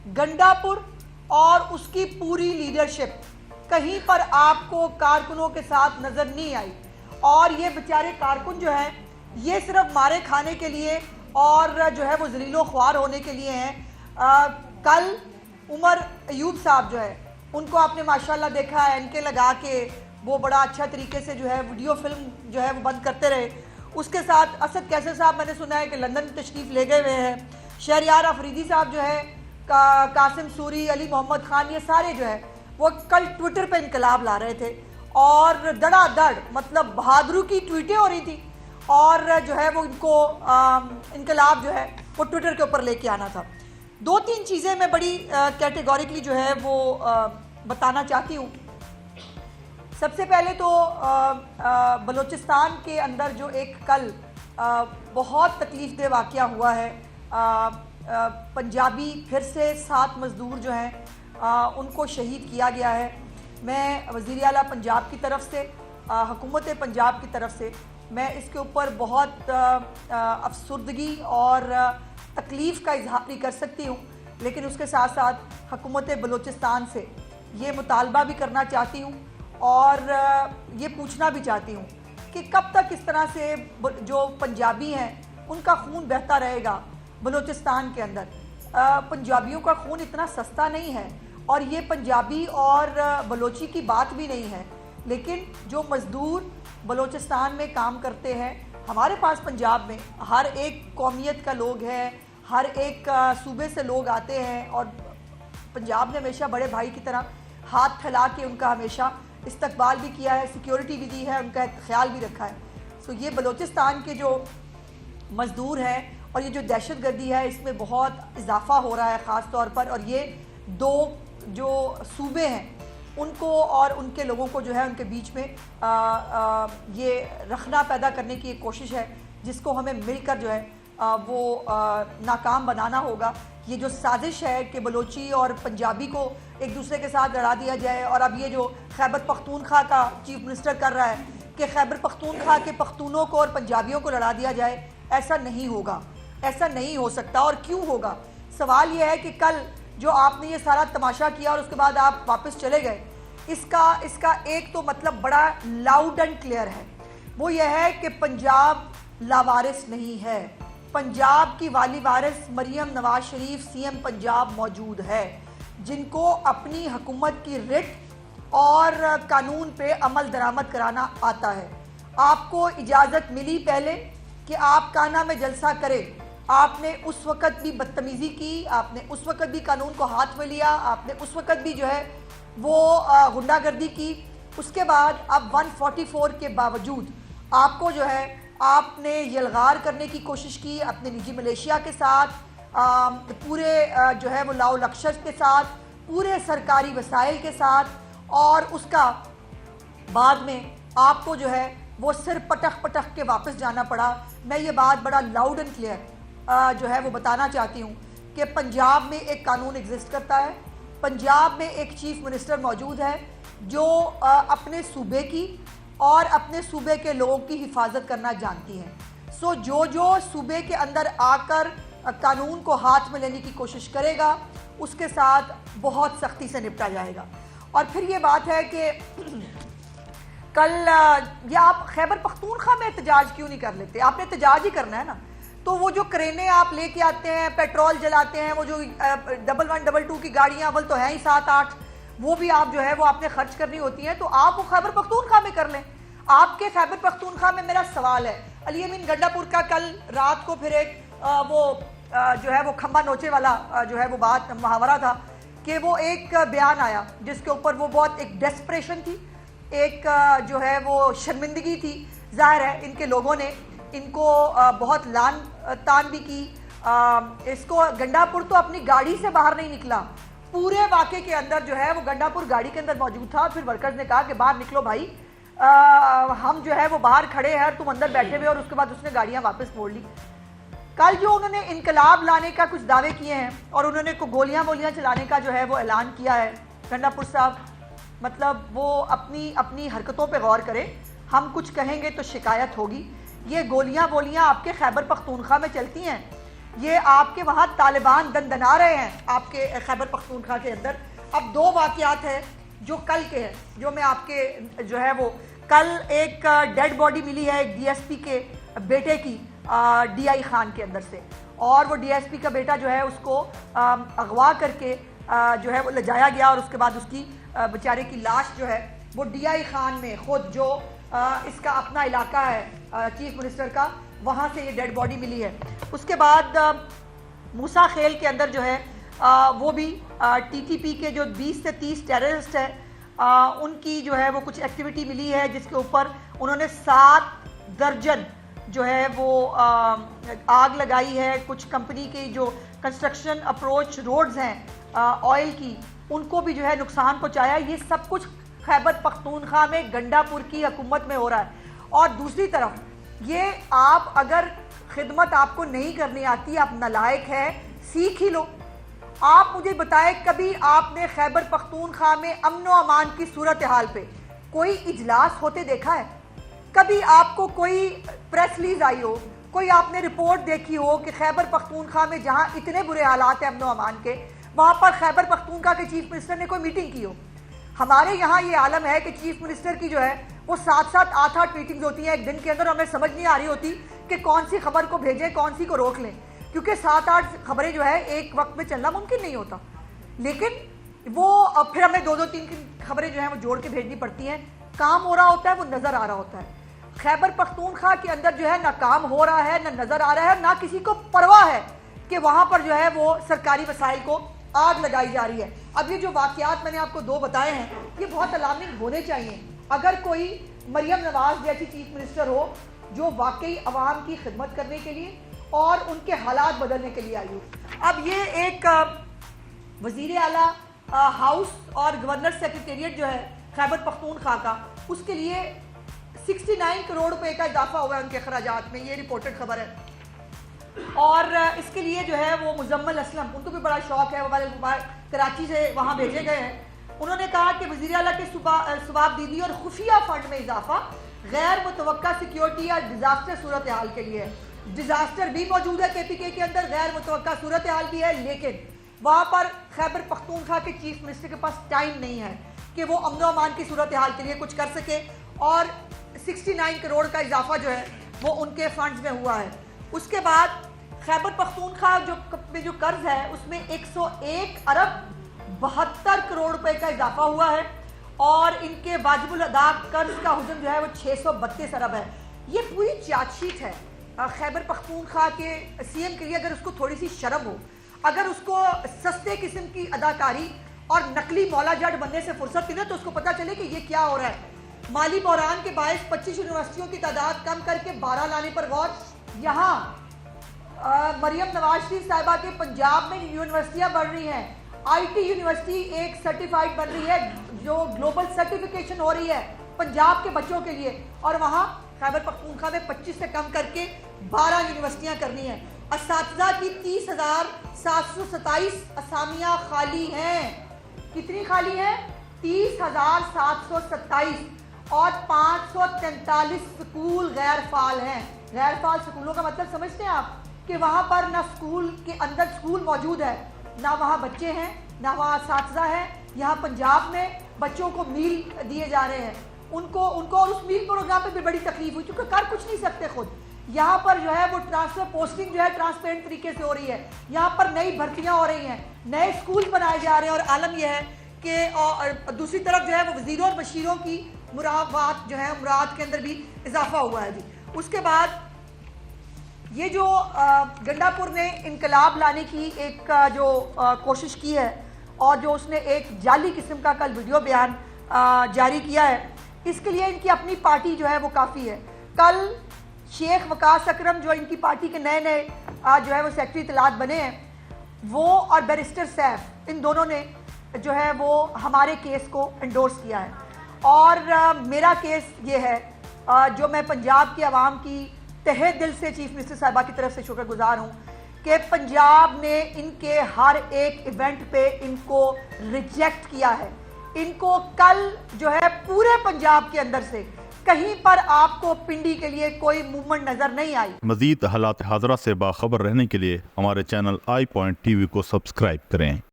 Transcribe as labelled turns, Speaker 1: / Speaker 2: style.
Speaker 1: گنڈاپور اور اس کی پوری لیڈرشپ کہیں پر آپ کو کارکنوں کے ساتھ نظر نہیں آئی، اور یہ بیچارے کارکن جو ہیں یہ صرف مارے کھانے کے لیے اور جو ہے وہ ذلیل و خوار ہونے کے لیے ہیں۔ کل عمر ایوب صاحب جو ہے ان کو آپ نے ماشاءاللہ دیکھا ہے، ان کے لگا کے وہ بڑا اچھا طریقے سے جو ہے ویڈیو فلم جو ہے وہ بند کرتے رہے۔ اس کے ساتھ اسد کیسر صاحب میں نے سنا ہے کہ لندن تشریف لے گئے ہوئے ہیں۔ شہریار افریدی صاحب جو ہے، قاسم سوری، علی محمد خان، یہ سارے جو ہے وہ کل ٹویٹر پہ انقلاب لا رہے تھے اور دڑا دڑ مطلب بہادروں کی ٹویٹیں ہو رہی تھی، اور جو ہے وہ ان کو انقلاب جو ہے وہ ٹویٹر کے اوپر لے کے آنا تھا۔ دو تین چیزیں میں بڑی کیٹیگوریکلی جو ہے وہ بتانا چاہتی ہوں۔ سب سے پہلے تو بلوچستان کے اندر جو ایک کل بہت تکلیف دہ واقعہ ہوا ہے، پنجابی پھر سے 7 مزدور جو ہیں ان کو شہید کیا گیا ہے۔ میں وزیر اعلیٰ پنجاب کی طرف سے، حکومت پنجاب کی طرف سے میں اس کے اوپر بہت افسردگی اور تکلیف کا اظہار نہیں کر سکتی ہوں، لیکن اس کے ساتھ ساتھ حکومت بلوچستان سے یہ مطالبہ بھی کرنا چاہتی ہوں اور یہ پوچھنا بھی چاہتی ہوں کہ کب تک اس طرح سے جو پنجابی ہیں ان کا خون بہتا رہے گا بلوچستان کے اندر۔ پنجابیوں کا خون اتنا سستا نہیں ہے، اور یہ پنجابی اور بلوچی کی بات بھی نہیں ہے، لیکن جو مزدور بلوچستان میں کام کرتے ہیں، ہمارے پاس پنجاب میں ہر ایک قومیت کا لوگ ہے، ہر ایک صوبے سے لوگ آتے ہیں، اور پنجاب نے ہمیشہ بڑے بھائی کی طرح ہاتھ پھیلا کے ان کا ہمیشہ استقبال بھی کیا ہے، سیکیورٹی بھی دی ہے، ان کا خیال بھی رکھا ہے۔ یہ بلوچستان کے جو مزدور ہیں اور یہ جو دہشت گردی ہے اس میں بہت اضافہ ہو رہا ہے خاص طور پر، اور یہ دو جو صوبے ہیں ان کو اور ان کے لوگوں کو جو ہے ان کے بیچ میں یہ رخنا پیدا کرنے کی ایک کوشش ہے، جس کو ہمیں مل کر جو ہے وہ ناکام بنانا ہوگا۔ یہ جو سازش ہے کہ بلوچی اور پنجابی کو ایک دوسرے کے ساتھ لڑا دیا جائے، اور اب یہ جو خیبر پختونخوا کا چیف منسٹر کر رہا ہے کہ خیبر پختونخوا کے پختونوں کو اور پنجابیوں کو لڑا دیا جائے، ایسا نہیں ہوگا، ایسا نہیں ہو سکتا۔ اور کیوں ہوگا؟ سوال یہ ہے کہ کل جو آپ نے یہ سارا تماشا کیا اور اس کے بعد آپ واپس چلے گئے، اس کا ایک تو مطلب بڑا لاؤڈ اینڈ کلیئر ہے، وہ یہ ہے کہ پنجاب لاوارث نہیں ہے۔ پنجاب کی والی وارث مریم نواز شریف سی ایم پنجاب موجود ہے، جن کو اپنی حکومت کی رٹ اور قانون پہ عمل درآمد کرانا آتا ہے۔ آپ کو اجازت ملی پہلے کہ آپ کانا میں جلسہ کریں، آپ نے اس وقت بھی بدتمیزی کی، آپ نے اس وقت بھی قانون کو ہاتھ میں لیا، آپ نے اس وقت بھی جو ہے وہ غنڈہ گردی کی۔ اس کے بعد اب 144 کے باوجود آپ کو جو ہے آپ نے یلغار کرنے کی کوشش کی اپنے نجی ملیشیا کے ساتھ، پورے جو ہے وہ لاؤ لخشش کے ساتھ، پورے سرکاری وسائل کے ساتھ، اور اس کا بعد میں آپ کو جو ہے وہ سر پٹخ پٹخ کے واپس جانا پڑا۔ میں یہ بات بڑا لاؤڈ اینڈ کلیئر جو ہے وہ بتانا چاہتی ہوں کہ پنجاب میں ایک قانون ایگزسٹ کرتا ہے، پنجاب میں ایک چیف منسٹر موجود ہے جو اپنے صوبے کی اور اپنے صوبے کے لوگوں کی حفاظت کرنا جانتی ہیں۔ جو صوبے کے اندر آ کر قانون کو ہاتھ میں لینے کی کوشش کرے گا اس کے ساتھ بہت سختی سے نپٹا جائے گا۔ اور پھر یہ بات ہے کہ کل یا آپ خیبر پختونخوا میں احتجاج کیوں نہیں کر لیتے؟ آپ نے احتجاج ہی کرنا ہے نا، تو وہ جو کرینے آپ لے کے آتے ہیں، پیٹرول جلاتے ہیں، وہ جو 1122 کی گاڑیاں اول تو ہیں ہی 7-8، وہ بھی آپ جو ہے وہ آپ نے خرچ کرنی ہوتی ہیں، تو آپ وہ خیبر پختونخوا میں کر لیں۔ آپ کے خیبر پختونخوا میں میرا سوال ہے، علی امین گنڈاپور کا کل رات کو پھر ایک وہ جو ہے وہ کھمبا نوچے والا جو ہے وہ بات محاورہ تھا کہ وہ ایک بیان آیا جس کے اوپر وہ بہت ایک ڈیسپریشن تھی، ایک جو ہے وہ شرمندگی تھی۔ ظاہر ہے ان کے لوگوں نے ان کو بہت لان تان بھی کی۔ اس کو گنڈاپور تو اپنی گاڑی سے باہر نہیں نکلا، پورے واقعے کے اندر جو ہے وہ گنڈاپور گاڑی کے اندر موجود تھا۔ پھر ورکرز نے کہا کہ باہر نکلو بھائی، ہم جو ہے وہ باہر کھڑے ہیں اور تم اندر بیٹھے ہوئے، اور اس کے بعد اس نے گاڑیاں واپس موڑ لی۔ کل جو انہوں نے انقلاب لانے کا کچھ دعوے کیے ہیں اور انہوں نے گولیاں چلانے کا جو ہے وہ اعلان کیا ہے، گنڈاپور صاحب مطلب وہ اپنی حرکتوں پہ غور کریں۔ ہم کچھ کہیں گے تو شکایت ہوگی۔ یہ گولیاں آپ کے خیبر پختونخوا میں چلتی ہیں، یہ آپ کے وہاں طالبان دندنا رہے ہیں آپ کے خیبر پختونخوا کے اندر۔ اب دو واقعات ہیں جو کل کے ہیں، جو میں آپ کے جو ہے وہ کل ایک ڈیڈ باڈی ملی ہے ایک ڈی ایس پی کے بیٹے کی ڈی آئی خان کے اندر سے، اور وہ ڈی ایس پی کا بیٹا جو ہے اس کو اغوا کر کے جو ہے وہ لے جایا گیا، اور اس کے بعد اس کی بیچارے کی لاش جو ہے وہ ڈی آئی خان میں خود جو اس کا اپنا علاقہ ہے چیف منسٹر کا، وہاں سے یہ ڈیڈ باڈی ملی ہے۔ اس کے بعد موسیٰ خیل کے اندر جو ہے وہ بھی ٹی ٹی پی کے جو 20 سے 30 ٹیررسٹ ہیں ان کی جو ہے وہ کچھ ایکٹیویٹی ملی ہے، جس کے اوپر انہوں نے 7 درجن جو ہے وہ آگ لگائی ہے۔ کچھ کمپنی کی جو کنسٹرکشن اپروچ روڈز ہیں آئل کی، ان کو بھی جو ہے نقصان پہنچایا۔ یہ سب کچھ خیبر پختونخوا میں گنڈا پور کی حکومت میں ہو رہا ہے۔ اور دوسری طرف یہ آپ اگر خدمت آپ کو نہیں کرنی آتی، آپ نالائق ہے، سیکھ ہی لو۔ آپ مجھے بتائیں کبھی آپ نے خیبر پختونخوا میں امن و امان کی صورتحال پہ کوئی اجلاس ہوتے دیکھا ہے؟ کبھی آپ کو کوئی پریس ریلیز آئی ہو، کوئی آپ نے رپورٹ دیکھی ہو کہ خیبر پختونخوا میں جہاں اتنے برے حالات ہیں امن و امان کے، وہاں پر خیبر پختونخوا کے چیف منسٹر نے کوئی میٹنگ کی ہو؟ ہمارے یہاں یہ عالم ہے کہ چیف منسٹر کی جو ہے وہ 7-7 8-8 میٹنگز ہوتی ہیں ایک دن کے اندر، ہمیں سمجھ نہیں آ رہی ہوتی کہ کون سی خبر کو بھیجیں کون سی کو روک لیں، کیونکہ 7-8 خبریں جو ہے ایک وقت میں چلنا ممکن نہیں ہوتا، لیکن وہ پھر ہمیں 2-2-3 خبریں جو ہیں وہ جوڑ کے بھیجنی پڑتی ہیں۔ کام ہو رہا ہوتا ہے، وہ نظر آ رہا ہوتا ہے۔ خیبر پختونخوا کے اندر جو ہے نہ کام ہو رہا ہے، نہ نظر آ رہا ہے، نہ کسی کو پرواہ ہے کہ وہاں پر جو ہے وہ سرکاری وسائل کو آگ لگائی جا رہی ہے۔ اب یہ جو واقعات میں نے آپ کو 2 بتائے ہیں یہ بہت الارمنگ ہونے چاہیے۔ اگر کوئی مریم نواز جیسی چیف منسٹر ہو جو واقعی عوام کی خدمت کرنے کے لیے اور ان کے حالات بدلنے کے لیے آئی ہو۔ اب یہ ایک وزیر اعلیٰ ہاؤس اور گورنر سیکریٹریٹ جو ہے خیبر پختونخوا کا، اس کے لیے 69 کروڑ روپے کا اضافہ ہوا ہے ان کے اخراجات میں، یہ رپورٹڈ خبر ہے۔ اور اس کے لیے جو ہے وہ مزمل اسلم، ان کو بھی بڑا شوق ہے، وہ کراچی سے وہاں بھیجے گئے ہیں۔ انہوں نے کہا کہ وزیر اعلیٰ کے ثوابدیدی اور خفیہ فنڈ میں اضافہ غیر متوقع سیکیورٹی اور ڈیزاسٹر صورتحال کے لیے ہے۔ ڈیزاسٹر بھی موجود ہے کے پی کے اندر، غیر متوقع صورتحال بھی ہے، لیکن وہاں پر خیبر پختونخوا کے چیف منسٹر کے پاس ٹائم نہیں ہے کہ وہ امن و امان کی صورتحال کے لیے کچھ کر سکے، اور 69 کروڑ کا اضافہ جو ہے وہ ان کے فنڈز میں ہوا ہے۔ اس کے بعد خیبر پختونخوا جو قرض ہے اس میں 101 ارب 72 کروڑ روپے کا اضافہ ہوا ہے، اور ان کے واجب الادا قرض کا حجم جو ہے وہ 632 ارب ہے۔ یہ پوری چارج شیٹ ہے خیبر پختونخوا کے سی ایم کے لیے۔ اگر اس کو تھوڑی سی شرم ہو، اگر اس کو سستے قسم کی اداکاری اور نقلی مولا جٹ بننے سے فرصت ملے، تو اس کو پتہ چلے کہ یہ کیا ہو رہا ہے۔ مالی بحران کے باعث 25 یونیورسٹیوں کی تعداد کم کر کے 12 لانے پر غور۔ یہاں مریم نواز شریف صاحبہ کے پنجاب میں یونیورسٹیاں بڑھ رہی ہیں، آئی ٹی یونیورسٹی ایک سرٹیفائڈ بن رہی ہے جو گلوبل سرٹیفیکیشن ہو رہی ہے پنجاب کے بچوں کے لیے، اور وہاں خیبر پختونخوا میں 25 سے کم کر کے 12 یونیورسٹیاں کرنی ہیں۔ اساتذہ کی 30,727 اسامیاں خالی ہیں۔ کتنی خالی ہیں؟ 30,727، اور 543 سکول غیر فعال ہیں۔ غیر فعال سکولوں کا مطلب سمجھتے ہیں آپ کہ وہاں پر نہ سکول کے اندر سکول موجود ہے، نہ وہاں بچے ہیں، نہ وہاں اساتذہ ہیں۔ یہاں پنجاب میں بچوں کو میل دیے جا رہے ہیں، ان کو اور اس میل پروگرام پہ بھی بڑی تکلیف ہوئی کیونکہ کر کچھ نہیں سکتے خود۔ یہاں پر جو ہے وہ ٹرانسفر پوسٹنگ جو ہے ٹرانسپیرنٹ طریقے سے ہو رہی ہے، یہاں پر نئی بھرتیاں ہو رہی ہیں، نئے اسکول بنائے جا رہے ہیں، اور عالم یہ ہے کہ دوسری طرف جو ہے وہ وزیروں اور بشیروں کی مراد جو ہے مراد کے اندر بھی اضافہ ہوا ہے۔ جی اس کے بعد یہ جو گنڈا پور نے انقلاب لانے کی ایک جو کوشش کی ہے، اور جو اس نے ایک جعلی قسم کا کل ویڈیو بیان جاری کیا ہے، اس کے لیے ان کی اپنی پارٹی جو ہے وہ کافی ہے۔ کل شیخ وقاص اکرم جو ان کی پارٹی کے نئے جو ہے وہ سیکرٹری اطلاعات بنے ہیں، وہ اور بیرسٹر سیف، ان دونوں نے جو ہے وہ ہمارے کیس کو انڈورس کیا ہے، اور میرا کیس یہ ہے جو میں پنجاب کی عوام کی تہہ دل سے چیف منسٹر صاحبہ کی طرف سے شکر گزار ہوں کہ پنجاب نے ان کے ہر ایک ایونٹ پہ ان کو ریجیکٹ کیا ہے۔ ان کو کل جو ہے پورے پنجاب کے اندر سے کہیں پر آپ کو پنڈی کے لیے کوئی موومنٹ نظر نہیں آئی۔
Speaker 2: مزید حالات حاضرہ سے باخبر رہنے کے لیے ہمارے channel I point T V کو سبسکرائب کریں۔